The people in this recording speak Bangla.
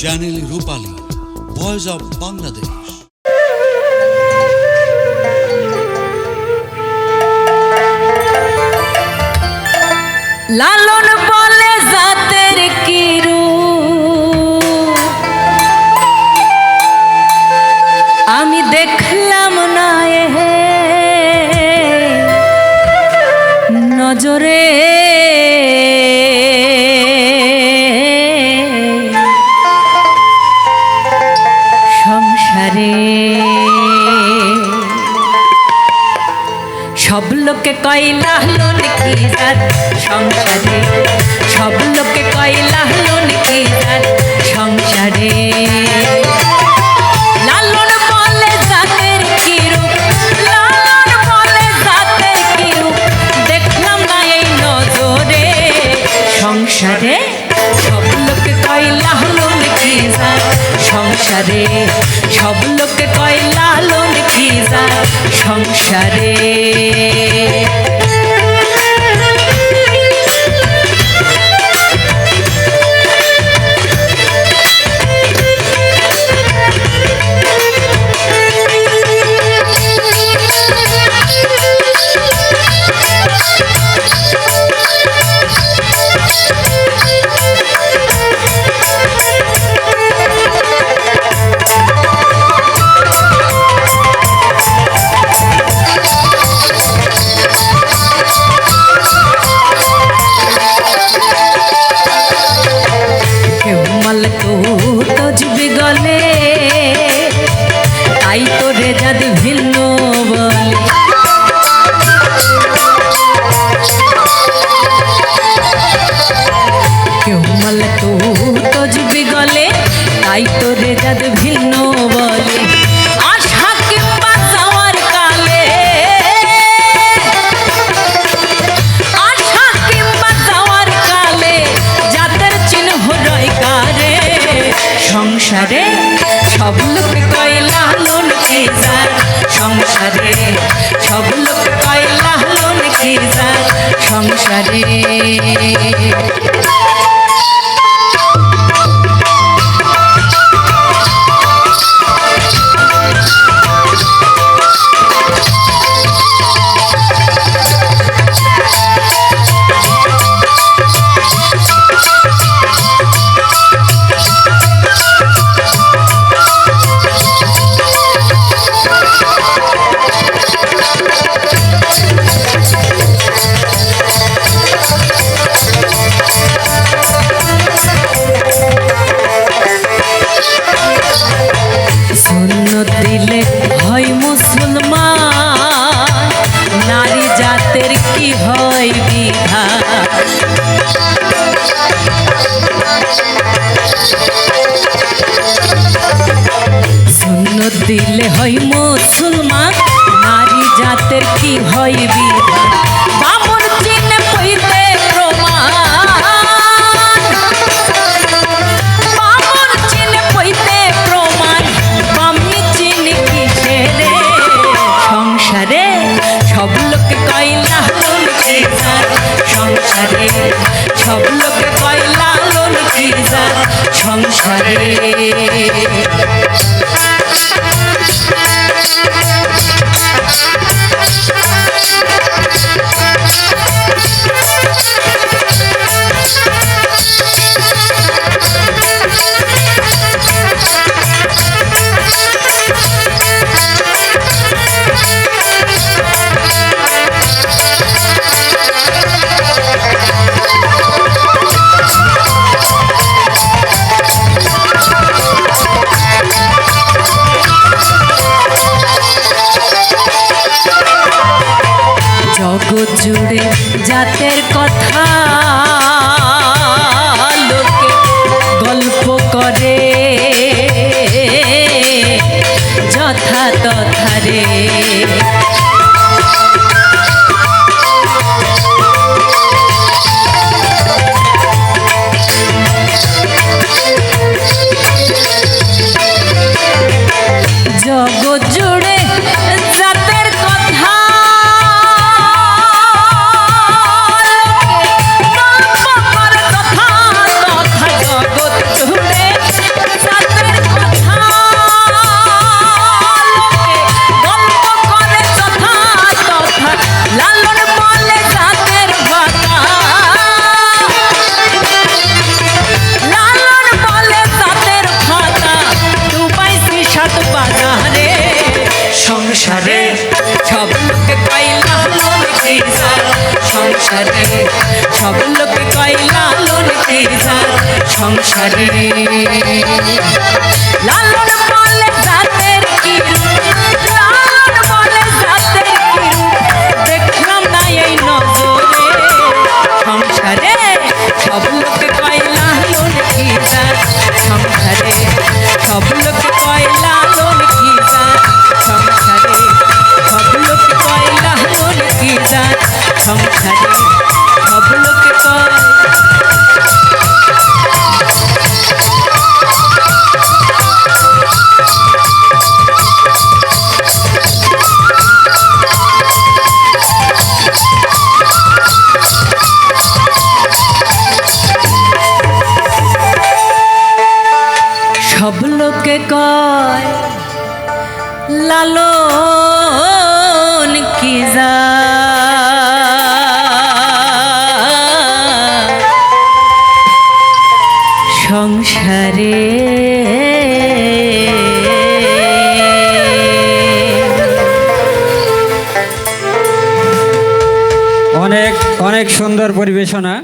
Channel Rupali, voice of Bangladesh. Lalon বলে জাতের কিরু, আমি দেখলাম না নজরে। সংসারে সব লোকে কয় লালন কি জাত, সংসারে সব লোকে কয় লালন কি জাত, সংসারে লালন বলে জাতের কিরু, লালন বলে জাতের কিরু, দেখলাম না এই নজরে। সংসারে সব লোকে কয় লালন কি জাত, সংসারে সব লোকে কয় লালন কি জাত, সংসারে তজবি গলে তাই তো রেজাদ ভিন্ন বলে। কেউ মাল তো তজবি গলে তাই তো রেজাদ ভিন্ন বলে। আশা কিংবা যাওয়ার কালে, আশা কিংবা যাওয়ার কালে জাতের চিহ্ন রয় কারে। সংসারে সব লোক কয় লালন কি জাত, সংসারে সব লোক কয় লালন কি জাত, সংসারে দিলে হয় মুসলমান, নারী জাতের কি হয় বিধান। সুন্নত দিলে হয় মুসলমান, নারী জাতের কি হয় বিধান। বামন চিনে পইতে প্রমাণ, বামন চিনে পইতে প্রমাণ, বামনি চিনি কিসেরে। সংসারে সব লোকে কয় লালন কি জাত, সংসারে সব লোকে কয় লালন কি জাত, সংসারে জগৎ জুড়ে জাতের কথা লোকে গল্প করে, যথা তথা রে। জগৎ জুড়ে জাতের কথা জগৎ জুড়ে সংসারে সব লোকে কয় লালন কি জাত সংসারে লালন বলে জাতের কি রূপ, লালন বলে জাতের কি রূপ, দেখলাম না এই নজরে সংসারে সব লোকে কয় লালন কি জাত সংসারে সব লোকে কয় লালন কি জাত সংসারে সব লোকে কয় লালন কি জাত সংসারে সব লোকে কয় সব লোকে কয় লালন কি জাত সংসারে অনেক অনেক সুন্দর পরিবেশনা।